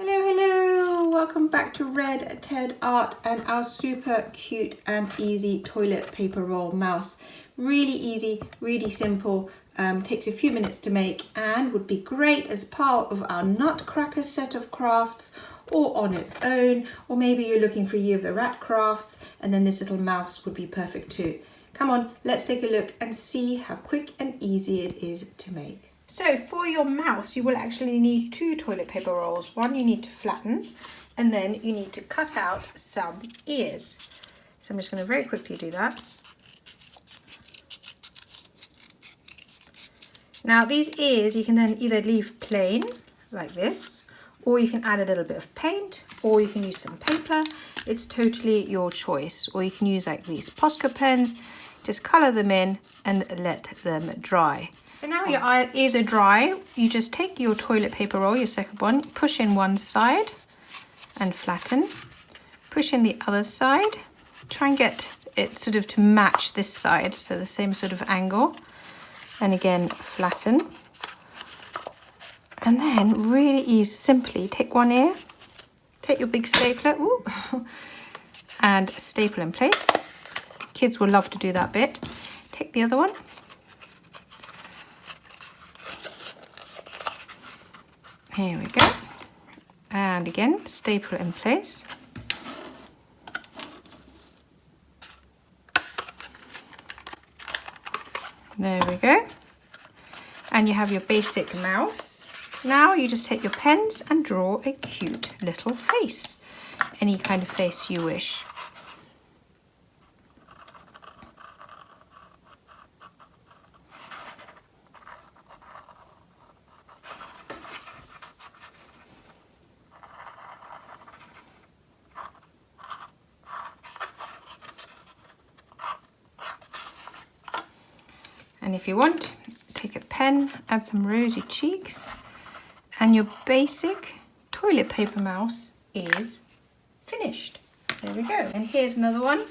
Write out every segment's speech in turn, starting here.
Hello, hello! Welcome back to Red Ted Art and our super cute and easy toilet paper roll mouse. Really easy, really simple, takes a few minutes to make and would be great as part of our Nutcracker set of crafts or on its own, or maybe you're looking for Year of the Rat crafts and then this little mouse would be perfect too. Come on, let's take a look and see how quick and easy it is to make. So for your mouse, you will actually need 2 toilet paper rolls. One you need to flatten, and then you need to cut out some ears. So I'm just going to very quickly do that. Now these ears you can then either leave plain, like this, or you can add a little bit of paint, or you can use some paper. It's totally your choice. Or you can use like these Posca pens, just colour them in and let them dry. So now your ears are dry, you just take your toilet paper roll, your second one, push in one side and flatten. Push in the other side. Try and get it sort of to match this side, so the same sort of angle. And again, flatten. And then really easy, simply take one ear, take your big stapler, and staple in place. Kids will love to do that bit. Take the other one. Here we go, and again staple in place. There we go, and you have your basic mouse. Now you just take your pens and draw a cute little face, any kind of face you wish. And if you want, take a pen, add some rosy cheeks, and your basic toilet paper mouse is finished. There we go. And here's another one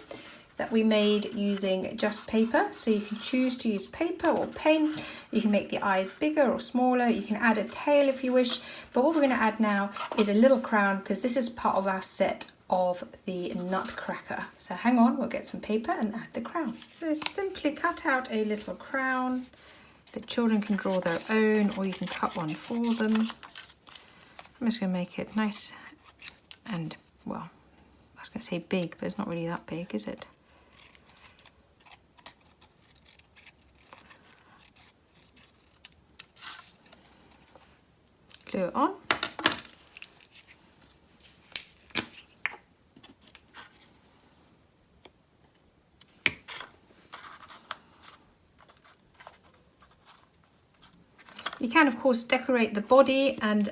that we made using just paper. So you can choose to use paper or paint. You can make the eyes bigger or smaller. You can add a tail if you wish. But what we're going to add now is a little crown, because this is part of our set of the Nutcracker. So hang on, we'll get some paper and add the crown. So simply cut out a little crown. The children can draw their own, or you can cut one for them. I'm just going to make it nice and, well, I was going to say big, but it's not really that big, is it? Glue it on. You can, of course, decorate the body and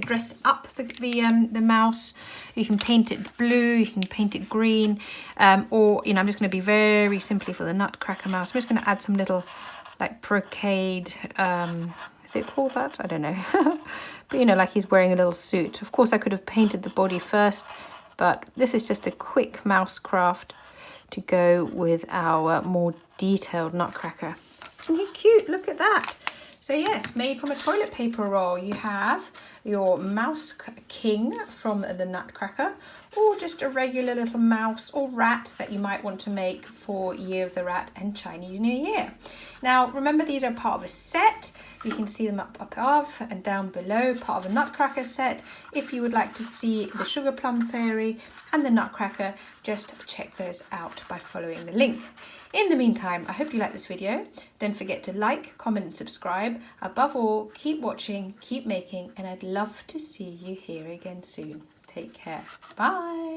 dress up the mouse. You can paint it blue, you can paint it green, or, you know, I'm just going to be very simply for the Nutcracker mouse. I'm just going to add some little, like, brocade, is it called that? I don't know. But, you know, like he's wearing a little suit. Of course, I could have painted the body first, but this is just a quick mouse craft to go with our more detailed Nutcracker. Isn't he cute? Look at that. So yes, made from a toilet paper roll, you have your mouse king from the Nutcracker, or just a regular little mouse or rat that you might want to make for Year of the Rat and Chinese New Year. Now remember, these are part of a set. You can see them up above and down below, part of a Nutcracker set. If you would like to see the Sugar Plum Fairy and the Nutcracker, just check those out by following the link. In the meantime, I hope you like this video. Don't forget to like, comment and subscribe. Above all, keep watching, keep making, and I'd love to see you here again soon. Take care. Bye.